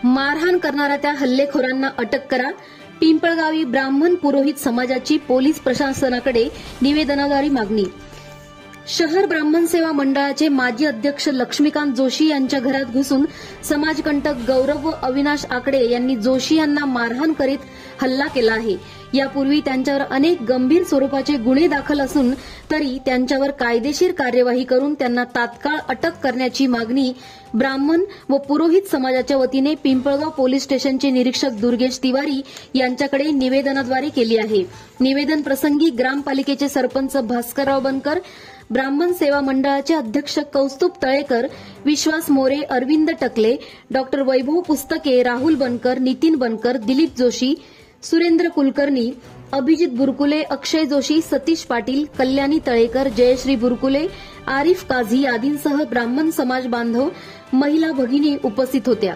मारहाण करणाऱ्या त्या हल्लेखोरांना अटक करा. पिंपळगावी ब्राह्मण पुरोहित समाजाची पोलीस प्रशासनाकडे निवेदनाद्वारे मागणी. शहर ब्राह्मण सेवा मंडळाचे माजी अध्यक्ष लक्ष्मीकांत जोशी यांच्या घरात घुसून समाजकंटक गौरव व अविनाश आकडे यांनी जोशी यांना मारहाण करीत हल्ला केला आहे. यापूर्वी त्यांच्यावर अनेक गंभीर स्वरूपाचे गुन्हे दाखल असून तरी त्यांच्यावर कायदेशीर कार्यवाही करून त्यांना तात्काळ अटक करण्याची मागणी ब्राह्मण व पुरोहित समाजाच्या वतीने पिंपळगाव पोलीस स्टेशनचे निरीक्षक दुर्गेश तिवारी यांच्याकडे निवेदनाद्वारे केली आहे. निवेदन प्रसंगी ग्रामपालिकेचे सरपंच भास्करराव बनकर, ब्राह्मण सेवा मंडळाचे अध्यक्ष कौस्तुभ तळेकर, विश्वास मोरे, अरविंद टकले, डॉ वैभव पुस्तके, राहुल बनकर, नितीन बनकर, दिलीप जोशी, सुरेंद्र कुलकर्णी, अभिजित बुरकुले, अक्षय जोशी, सतीश पाटील, कल्याणी तळेकर, जयश्री बुरकुले, आरिफ काझी आदींसह ब्राह्मण समाज बांधव, महिला भगिनी उपस्थित होत्या.